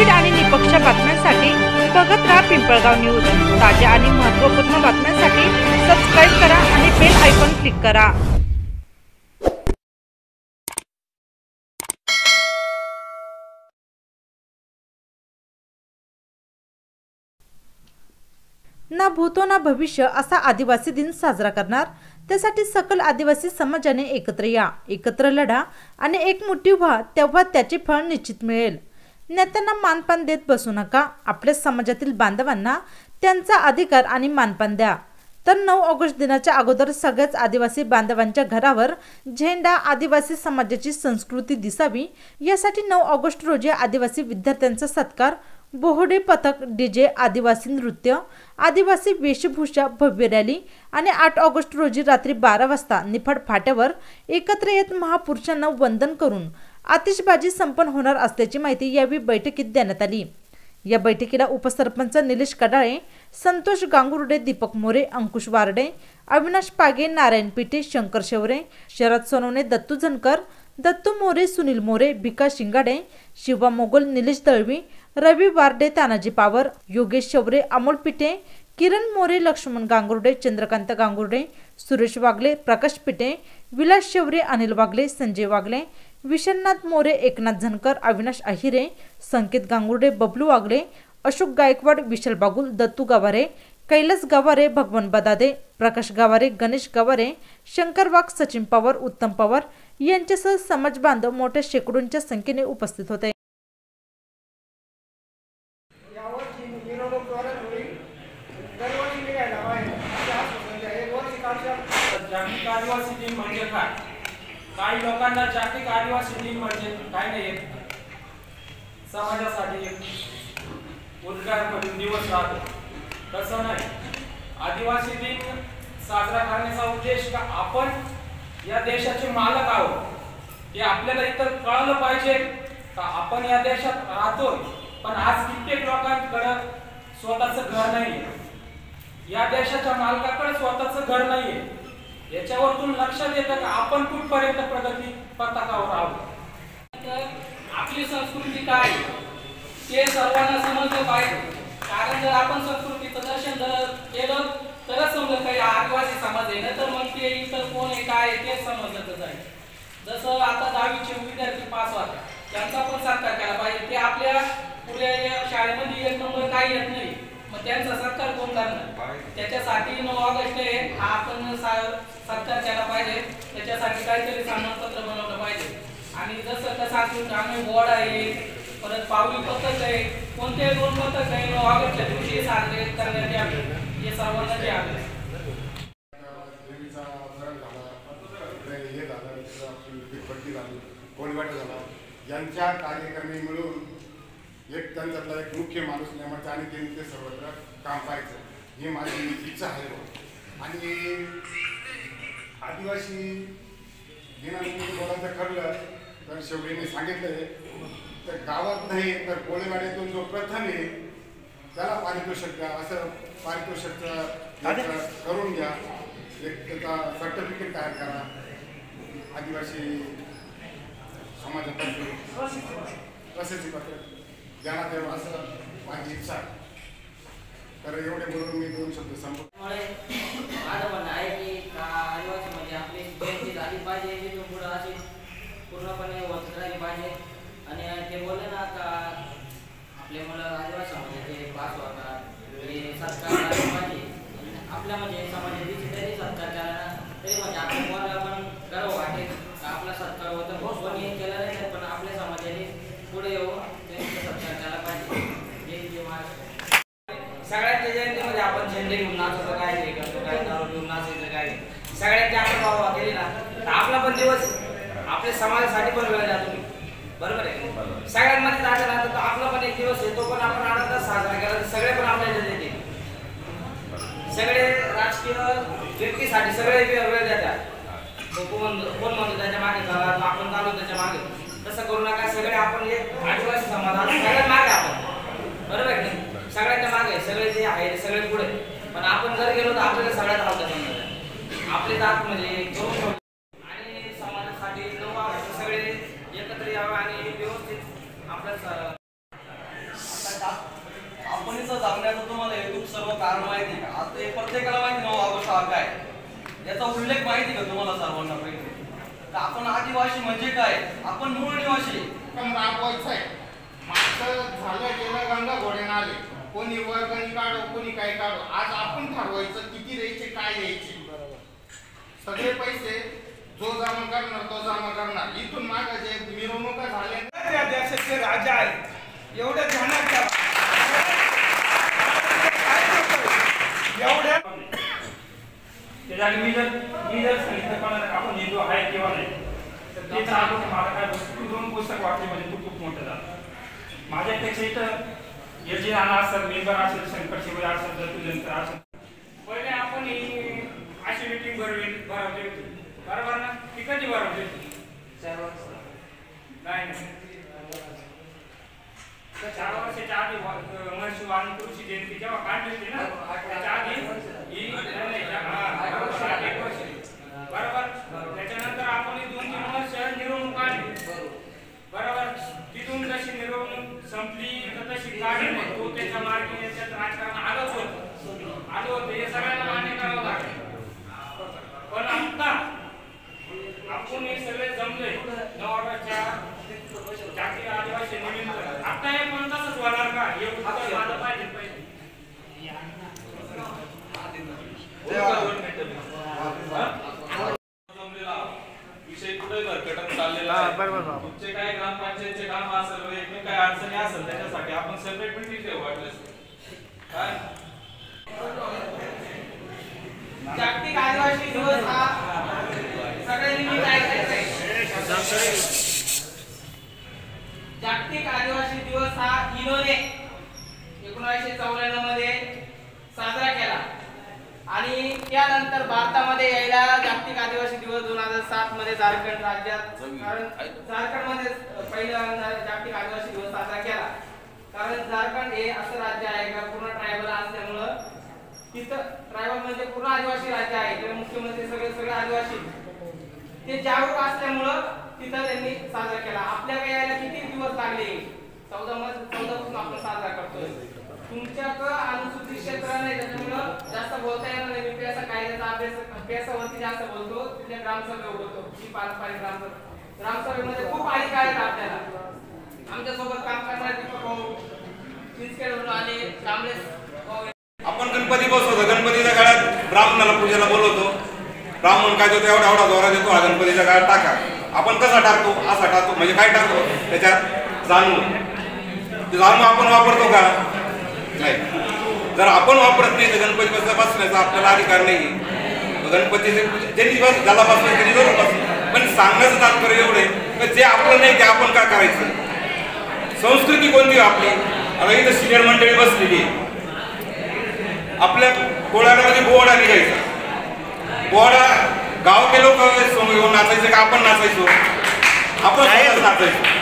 निर्भीड आणि निपक्ष बातम्यांसाठी बघत राहा पिंपळगाव न्यूज। ताज्या आणि महत्त्वपूर्ण बातम्यांसाठी सबस्क्राइब करा आणि बेल आयकॉन क्लिक करा। ना भूतो ना भविष्य असा आदिवासी दिन साजरा करणार, त्यासाठी सकल आदिवासी समाजाने एकत्र या, एकत्र लढा आणि एकमुठी व्हा, तेव्हा त्याचे फळ निश्चित मिळेल। नेत्यांना मानपान देत बसू नका, आपल्या समाजातील बांधवांना त्यांचा अधिकार आणि मानपान द्या। तर 9 ऑगस्ट दिनाच्या अगोदर सगळ्याच आदिवासी बांधवांच्या घरावर झेंडा, आदिवासी समाजाची संस्कृती दिसावी यासाठी 9 ऑगस्ट रोजी आदिवासी विद्यार्थ्यांचा सत्कार, बोहडे पथक, डीजे, आदिवासी नृत्य, आदिवासी वेशभूषा, भव्य रॅली आणि 8 ऑगस्ट रोजी रात्री 12 वाजता निफाड फाट्यावर एकत्र येत महापुरुषांना वंदन करून आतिषबाजी संपन्न होणार असल्याची माहिती यावेळी बैठकीत देण्यात आली। या बैठकीला उपसरपंच निलेश कडाळे, संतोष गांगुर्डे, दीपक मोरे, अंकुश वारडे, अविनाश पागे, नारायण पिटे, शंकर शेवरे, शरद सोनवणे, दत्तू झनकर, दत्तू मोरे, सुनील मोरे, भिका शिंगाडे, शिवा मोगल, निलेश दळवी, रवी वारडे, तानाजी पावर, योगेश शेवरे, अमोल पिटे, किरण मोरे, लक्ष्मण गांगुर्डे, चंद्रकांत गांगुर्डे, सुरेश वागले, प्रकाश पिटे, विलास शेवरे, अनिल वागले, संजय वागले, विशलनाथ मोरे, एकनाथ झनकर, अविनाश अहिरे, संकेत गांगुर्डे, बबलू वागले, अशोक गायकवाड, विशाल बागुल, दत्तू गावारे, कैलास गावारे, भगवान बदादे, प्रकाश गावारे, गणेश गावारे, शंकर वाघ, सचिन पवार, उत्तम पवार यांच्यासह समाज बांधव मोठ्या शेकडोंच्या संख्येने उपस्थित होते। जागतिक आदिवासी दिन म्हणजे काय? काही लोकांना जागतिक आदिवासी दिन म्हणजे काय नाही, समाजासाठी उद्गार म्हणून दिवस राहतो, तसं नाही। आदिवासी दिन साजरा करण्याचा उद्देश का आपण या देशाचे मालक आहोत हे आपल्याला इतर कळलं पाहिजे का आपण या देशात राहतोय, पण आज कित्येक लोकांकडे स्वतःचं घर नाहीये, या देशाच्या मालकाकडे स्वतःचं घर नाहीये। याच्यावरून लक्षात येतं की आपण कुठपर्यंत प्रगती पथकावर आहोत। तर आपली संस्कृती काय ते सर्वांना समजलं पाहिजे, कारण जर आपण संस्कृतीचं दर्शन केलं तरच समजेल काही आदिवासी समाज आहे, नाही तर मग ते इतर कोण आहे काय तेच समजलं जाईल। जसं आता 10वीचे विद्यार्थी पास होतात त्यांचा पण सत्कार केला पाहिजे, ते आपल्या पुढे शाळेमध्ये 1 नंबर काही येत नाही, मग त्यांचा सत्कार कोण करणार? त्याच्यासाठी 9 ऑगस्ट हा आपण सत्कार केला पाहिजे, त्याच्यासाठी काहीतरी सन्मानपत्र बनवलं पाहिजे। आणि जसं का सांगतो आम्ही बोर्ड आहे, परत पावली पथक आहे, कोणते 2 पथक आहे 9 ऑगस्टच्या दिवशी साजरे करण्यात यावे हे सर्वांना जे आहे। यांच्या कार्यक्रमी मिळून एक त्यांच्यातला एक मुख्य माणूस नेमायचा आणि त्यांनी ते सर्वत्र काम पाहायचं ही माझी इच्छा आहे। आणि आदिवासी दिनानिमित्त बोलायचं ठरलं तर शेवटीने सांगितलं तर गावात नाही तर कोळेवाड्यातून जो प्रथम आहे त्याला पारितोषिक द्या, असं पारितोषिक करून घ्या, एक त्याचा सर्टिफिकेट तयार करा आदिवासी समाजातर्फे प्रसिद्धीपत्र देण्यात यावं असं माझी इच्छा आहे। तर एवढे बोलून मी 2 शब्द संपवतो। माझं म्हणणं आहे की आदिवासी म्हणजे आपली जयंती झाली पाहिजे, तिथून पुढं अशी पूर्णपणे होत राहिली पाहिजे। आणि ते बोलले ना का आपले मुलं आदिवासी समाजाचे पास होतात हे सत्कार झाला पाहिजे, आपल्या म्हणजे समाजाची तरी सत्कार केला तरी म्हणजे आपल्या मुलाला पण गर्व वाटेल आपला सत्कार होता, कोणी केला नाही पण आपल्या समाजाने पुढे येऊन त्यांचा सत्कार केला पाहिजे। सगळ्यांच्या जयंतीमध्ये आपण झेंडे घेऊन नाचतो, काय हे करतो, काय दारू घेऊन नाचायचं काय, सगळ्यांची आपण वाहवा केली ना तर आपला पण दिवस आपल्या समाजासाठी पण वेळ जातो, बरोबर आहे। सगळ्यांमध्ये जायचं ना तर आपला पण एक दिवस येतो, पण आपण आनंदात साजरा केला तर सगळे पण आपल्याला देते, सगळे राजकीय व्यक्तीसाठी सगळे वेळ देतात, कोण म्हणतो त्याच्या मागे चला आपण चालू त्याच्या मागे, तसं करू नका। सगळे आपण एक आदिवासी समाज सगळ्यात मागे आपण, बरोबर आहे की सगळ्यांच्या मागे सगळे जे आहे सगळे पुढे, पण आपण जर गेलो तर आपल्याला सगळ्यात आवडतं आपले जात म्हणजे आणि समाजासाठी 9 ऑगस्ट सगळे एकत्र यावं आणि व्यवस्थित आपलं तर आपण आदिवासी म्हणजे काय? आपण मूळ निवासी. पण राबवायचं आहे. मागचं झालं गेलं गंगा घोड्यानं आले. कोणी वर्गणी काढो, कोणी काय काढो. आज आपण ठरवायचं किती द्यायचे, काय द्यायचे. सगळे पैसे जो जमा करणार तो जमा करणार. इथून मागे जे मिरवणुका झाल्या त्या देशाचे राजा आहेत एवढं ध्यानात ठेवा. एवढ्या त्यासाठी मी जर सांगितलं कोणाला आपण हिंदू आहे किंवा नाही तर ते चालू मला काय तू 2 पुस्तक वाचले म्हणजे तू खूप मोठं झालं. माझ्यापेक्षा इथं हे जे राणा असेल, मेंबर असेल, शंकर शिवाय असेल, जतुलंकर असेल, पहिले आपण अशी मीटिंग भरवली होती बरोबर ना? ती कधी भरवली होती? 4 वर्ष नाही 4 वर्षाच्या आधी महर्षी वाल्मिकी जयंती जेव्हा काढली होती ना त्याच्या आधी ही 1 वर्ष बरोबर. त्याच्यानंतर आपण 2-3 वर्ष मिरवणूक काढली बरोबर. तिथून जशी मिरवणूक संपली तर तशी काढली तो त्याच्या मार्गे याच्यात राजकारण आलं होतं हे सगळ्यांना मान्य करावं लागेल. पण आता आपण हे सगळे जमले 9 ऑगस्टच्या जागतिक आदिवासी निमित्त आता हे पण तसंच होणार का? हे उत्तर माझं पाहिजे विषय कुठे भरकटत चाललेला आहे. तुमचे काय ग्रामपंचायतचे काम असेल वेगळे काय अडचणी असेल त्याच्यासाठी आपण सेपरेट मीटिंग ठेवू वाटल्यास काय. जागतिक आदिवासी दिवस हा सगळ्यांनी नीट ऐकायचं आहे. जागतिक आदिवासी दिवस हा युनोने 1994 मध्ये साजरा केला आणि त्यानंतर भारतामध्ये यायला जागतिक आदिवासी दिवस 2007 मध्ये झारखंड राज्यात, कारण झारखंड मध्ये पहिला जागतिक आदिवासी दिवस साजरा केला. कारण झारखंड हे असं राज्य आहे का पूर्ण ट्रायबल असल्यामुळं तिथं ट्रायबल म्हणजे पूर्ण आदिवासी राज्य आहे. तर मुख्यमंत्री सगळे आदिवासी ते जागरूक असल्यामुळं तिथं त्यांनी साजरा केला. आपल्या काही यायला किती दिवस लागले? 14 पासून आपण साजरा करतोय. तुमच्याकडं अनुसूचित क्षेत्र नाही त्याच्यामुळं जास्त बोलता येणार नाही. मी पेसा कायद्याचा अभ्यास पेसावरती जास्त बोलतो. तिथल्या ग्रामसभेवर बोलतो की पारंपरिक ग्रामसभेमध्ये खूप अधिकार आहेत आपल्याला. आमच्यासोबत काम करणारे दीपक भाऊ चिंचखेडवरून आले, कांबळे भाऊ. आपण गणपती बसवतो. गणपतीच्या काळात ब्राह्मणाला पूजेला बोलवतो. ब्राह्मण काय देतो एवढा जोरा देतो हा गणपतीच्या काळात टाका. आपण कसा टाकतो? असा टाकतो. म्हणजे काय टाकतो त्याच्यात? जाणून आपण वापरतो का? नाही. जर आपण वापरत नाही तर गणपती बसण्याचा आपल्याला अधिकार नाही. गणपतीचे ज्यांनी ज्याला बसलं त्यांनी जरूर बसलं. पण सांगण्याचं तात्पर्य एवढे की जे आपलं नाही ते आपण काय करायचं. संस्कृती कोणती आपली? आता इथं सिनियर मंडळी बसलेली आपल्या कोळ्यामध्ये बोहडा निघायचा. बोहडा गावातले लोक येऊन नाचायचे का आपण नाचायचो? आपण नाचायचो.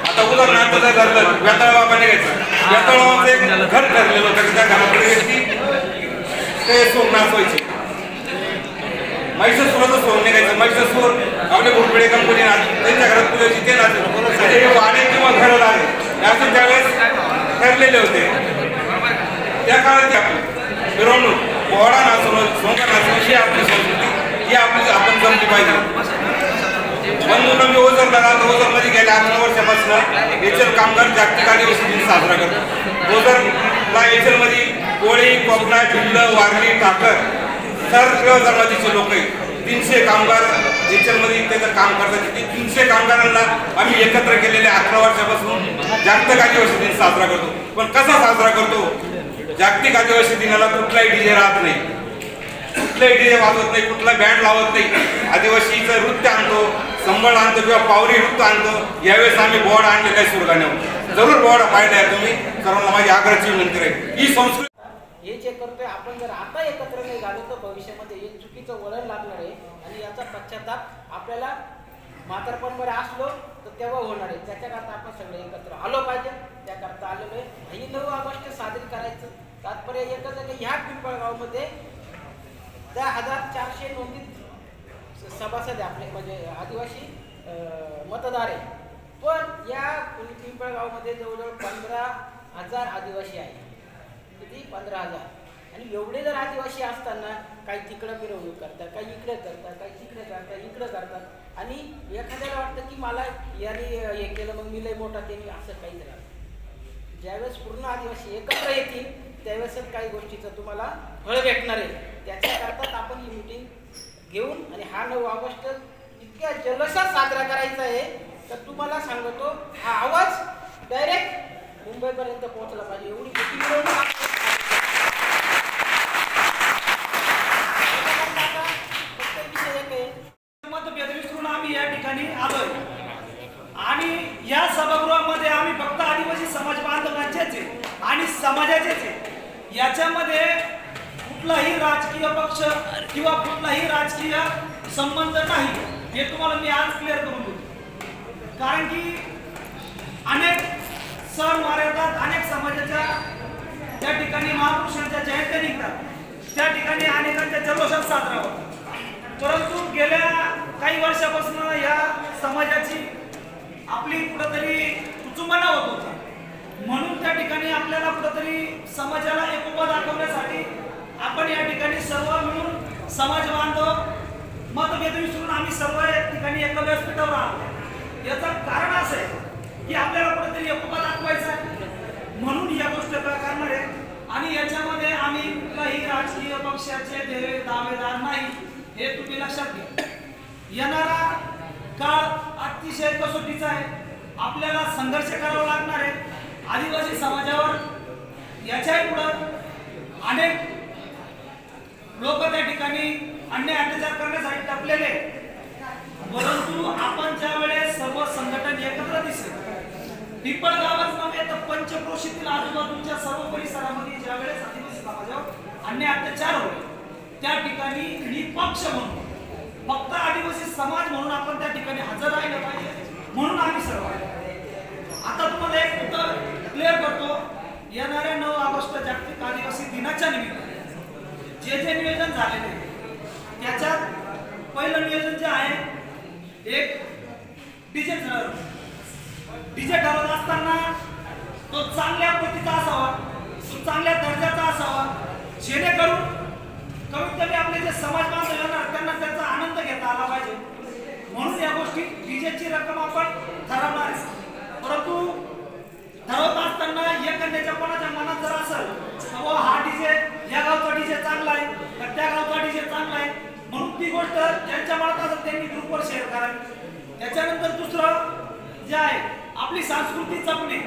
आता उदाहरणार्थ जर धरलं वेताळ बाबा निघायचं. वेताळ बाबाचं एक घर ठरलेलं होतं त्या घराकडे व्यक्ती ते सोंग नाचवायचे. महिषासुराचं सोंग निघायचं. महिषासूर आपले गुरबेडे कंपनी त्यांच्या घरात पूजायची ते नाचले. वाडे किंवा घरं आले असून त्यावेळेस ठरलेले होते. त्या काळात आपली मिरवणूक पोहडा नाचवणं सोंग नाचवणं ही आपली संस्कृती ही आपली आपण जमली पाहिजे. म्हणून मी ओझरला राहतो. ओझरमध्ये गेल्या 18 वर्षापासून एचएल कामगार जागतिक आदिवासी दिन साजरा करतो. ओझरला एचएलमध्ये कोळी, कोकणा, भिल्ल, वारली, ठाकर सर्व जमातीचे लोक आहेत. 300 कामगार एचएलमध्ये त्याचं काम करतात. 300 कामगारांना आम्ही एकत्र केलेल्या 18 वर्षापासून जागतिक आदिवासी दिन साजरा करतो. पण कसा साजरा करतो? जागतिक आदिवासी दिनाला कुठलाही डीजे राहत नाही, कुठलाही डीजे वाजवत नाही, कुठला बँड लावत नाही. आदिवासीचं नृत्य आणतो, संबळ आणतो किंवा पावरी नृत्य आणतो. यावेळेस आम्ही बोर्ड आणलेला आहे सुरगाण्यावर. जरूर बोर्ड पाहिजे आहे तुम्ही. सर्वांना माझी आग्रहाची विनंती आहे. ही संस्कृती हे जे करतोय आपण जर आता एकत्र नाही झालो तर भविष्यामध्ये एक चुकीचं वळण लागणार आहे आणि याचा पश्चाताप आपल्याला म्हातारपणवर असलो तर तेव्हा होणार आहे. त्याच्याकरता आपण सगळे एकत्र आलो पाहिजे. त्याकरता आलेलो आहे. ही 9 ऑगस्ट साजरी करायचं तात्पर्य एकच आहे की ह्या पिंपळगावमध्ये 10,400 नोंदीत सभासद आपले म्हणजे आदिवासी मतदार आहे. पण या पिंपळगावमध्ये जवळजवळ 15,000 आदिवासी आहे. किती? 15,000. आणि एवढे जर आदिवासी असताना काही तिकडं फिरवणूक करतात, काही इकडे करतात, काही तिकडे करतात, इकडं करतात आणि एखाद्याला वाटतं की मला याने हे केलं मग मी लय मोठा त्यांनी, असं काहीच राहतं. ज्यावेळेस पूर्ण आदिवासी एकत्र येतील त्यावेळेसच काही गोष्टीचं तुम्हाला फळ भेटणार आहे. त्याच्याकरताच आपण ही मीटिंग घेऊन आणि हा 9 ऑगस्ट इतक्या जल्लोषात साजरा करायचा आहे तर तुम्हाला सांगतो हा आवाज डायरेक्ट मुंबईपर्यंत पोहोचला पाहिजे. एवढी मोठी मिरवणूक मतभेद विसरून आम्ही या ठिकाणी आलोय आणि या सभागृहामध्ये आम्ही फक्त आदिवासी समाज बांधवांचेच आहे आणि समाजाचेच आहे. याच्यामध्ये कुठलाही राजकीय पक्ष किंवा कुठलाही राजकीय संबंध नाही, हे तुम्हाला मी आज क्लिअर करून देतो. कारण की अनेक सण वार येतात, अनेक समाजाच्या त्या ठिकाणी महापुरुषांच्या जयंत्या निघतात, त्या ठिकाणी अनेकांच्या जल्लोषात साजरा होतो. परंतु गेल्या काही वर्षापासून या समाजाची आपली कुठंतरी कुचुंबना होत होती. म्हणून त्या ठिकाणी आपल्याला कुठंतरी समाजाला एकोपा दाखवण्यासाठी आपण या ठिकाणी सर्व मिळून समाज बांधव मतभेद विसरून आम्ही सर्व या ठिकाणी एका व्यासपीठावर आलो. याचं कारण असं आहे की आपल्याला कुठेतरी एकोपा दाखवायचा आहे, म्हणून या गोष्टी करणार आहे. आणि याच्यामध्ये आम्ही कुठलाही राजकीय पक्षाचे दावेदार नाही, हे तुम्ही लक्षात घ्या. येणारा काळ अतिशय कसोटीचा आहे, आपल्याला संघर्ष करावा लागणार आहे. आदिवासी समाजावर याच्याही पुढं अनेक लोक त्या ठिकाणी अन्याय अत्याचार करण्यासाठी टपलेले, परंतु आपण ज्या वेळेस सर्व संघटन एकत्र दिसेल, पिंपळगावच नव्हे तर पंचक्रोशीतील आजूबाजूच्या सर्व परिसरामध्ये ज्या वेळेस आदिवासी समाजावर अन्याय अत्याचार होईल त्या ठिकाणी निपक्ष म्हणून फक्त आदिवासी समाज म्हणून आपण त्या ठिकाणी हजर राहिलं पाहिजे, म्हणून आम्ही सर्व आता तुम्हाला एक मुद्दा क्लिअर करतो. येणाऱ्या 9 ऑगस्ट जागतिक आदिवासी दिनाच्या निमित्ताने जे जे नियोजन झालेले त्याच्यात पहिलं नियोजन जे आहे, एक डीजे ठरवत असताना तो चांगल्या प्रतीचा असावा, तो चांगल्या दर्जाचा असावा, जेणेकरून कमीत कमी आपले जे समाज बांधव येणार त्यांना त्याचा आनंद घेता आला पाहिजे. म्हणून या गोष्टी डीजेची रक्कम आपण ठरवणार आहे. परंतु ठरवत असताना एखाद्याच्या कोणाच्या मनात जर असेल हा डीजे या गावचा डीजे चांगला आहे तर त्या गावचा डीजे चांगला आहे, म्हणून ती गोष्ट ज्यांच्या मनात असेल त्यांनी ग्रुपवर शेअर करावी. त्याच्यानंतर दुसरं जे आहे आपली संस्कृती जपणे,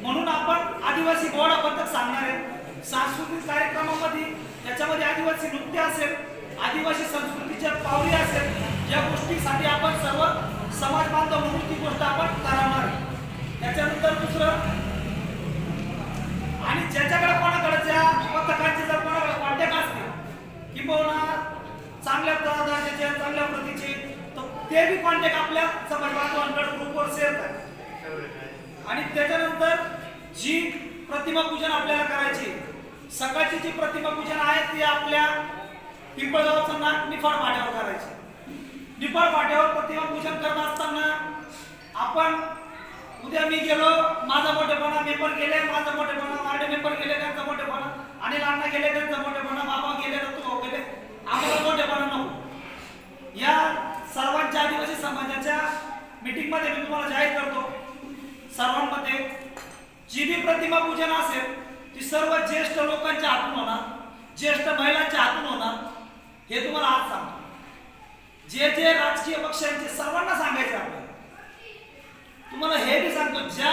म्हणून आपण आदिवासी गोडा पद्धत सांगणार आहे. सांस्कृतिक कार्यक्रमामध्ये त्याच्यामध्ये आदिवासी नृत्य असेल, आदिवासी संस्कृतीच्या पावली असेल, या गोष्टीसाठी आपण सर्व समाज बांधव म्हणून ती गोष्ट आपण ठरवणार आहे. त्याच्यानंतर दुसरं आणि ज्याच्याकडे कोणाकडच्या पथकांचे जर कोणाकडे कॉन्टॅक्ट असतील किंवा चांगल्या दर्जाचे चांगल्या प्रतीचे तर ते बी कॉन्टॅक्ट आपल्या समाज बांधवांकडे ग्रुपवर शेअर करा. आणि त्याच्यानंतर जी प्रतिमा पूजन आपल्याला करायची, सकाळची जी प्रतिमा पूजन आहे ती आपल्या पिंपळगावचं नाक निफाड पाट्यावर करायची. निफाड पाट्यावर प्रतिमा पूजन करत असताना आपण उद्या मी गेलो माझा मोठेपणा, मेंबर गेले माझा मोठेपणा, मार्डे मेंबर गेले त्यांचा मोठेपणा, आणि लांडा गेले त्यांचा मोठेपणा, बाबा गेले रतू गेले, आम्हाला मोठेपणा नको. या सर्वांच्या आदिवासी समाजाच्या मीटिंग मध्ये मी तुम्हाला जाहीर करतो, सर्वांमध्ये जी बी प्रतिमा पूजन असेल ती सर्व ज्येष्ठ लोकांच्या हातून होणार, ज्येष्ठ महिलांच्या हातून होणार, हे तुम्हाला आज सांगतो. जे जे राजकीय पक्षांचे सर्वांना सांगायचे आपल्याला, तुम्हाला हे बी सांगतो, ज्या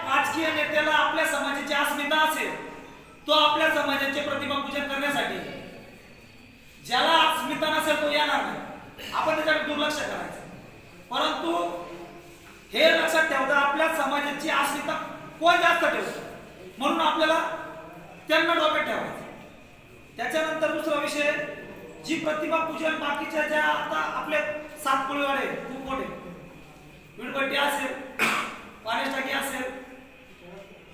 राजकीय नेत्याला आपल्या समाजाची अस्मिता असेल तो आपल्या समाजाचे प्रतिमा पूजन करण्यासाठी, ज्याला अस्मिता नसेल तो येणार नाही, आपण त्याच्याकडे दुर्लक्ष करायचं. परंतु हे लक्षात ठेवता आपल्या समाजाची अस्मिता कोण जास्त ठेवतो, म्हणून आपल्याला त्यांना डोक्यात ठेवायचं. त्याच्यानंतर दुसरा विषय, जी प्रतिमा पूजन बाकीच्या ज्या आता आपले सातपुळीवाडे खूप मोठे विडगट्टी असेल, पाण्याची टाकी असेल,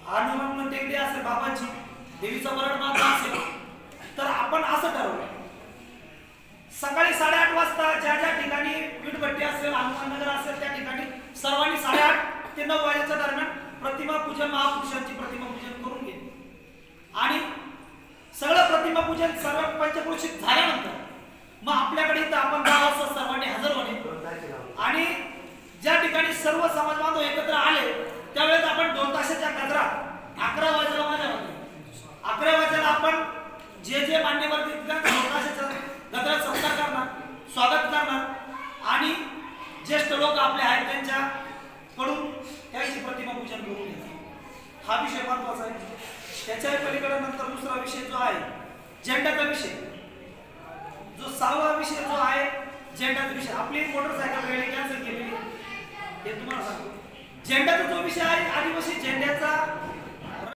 हनुमान टेकडी असेल, बाबांची देवीचा वरण माता असेल, तर आपण असं ठरवलं सकाळी 8:30 वाजता ज्या ज्या ठिकाणी विडगट्टी असेल, हनुमाननगर असेल त्या ठिकाणी सर्वांनी 8:30 ते 9 वाजेच्या दरम्यान प्रतिमा पूजन, महापुरुषांची प्रतिमा पूजन करून घे. आणि सगळं प्रतिमा प्रतिमापूजन सर्व पंचक्रोशीत झाल्यानंतर मग आपल्याकडे इथं आपण 10 वाजता सर्वांनी हजर होणे आणि ज्या ठिकाणी सर्व समाज बांधव एकत्र आले त्यावेळेस आपण 2 तासाच्या गजरात 11 वाजेला माझ्या 11 वाजेला आपण जे मान्यवर तिथल्या 2 तासाच्या गजरात सत्कार करणार, स्वागत करणार आणि ज्येष्ठ लोक आपले आहेत त्यांच्याकडून त्यांची प्रतिमा पूजन करून घ्यायचं. हा विषय महत्वाचा आहे. त्याच्या पलीकडे नंतर दुसरा विषय जो आहे झेंडाचा विषय, जो 6वा विषय जो आहे झेंडाचा विषय. आपली मोटरसायकल रॅली कॅन्सल केलेली हे तुम्हाला सांगतो. झेंडाचा जो विषय आहे आदिवासी झेंड्याचा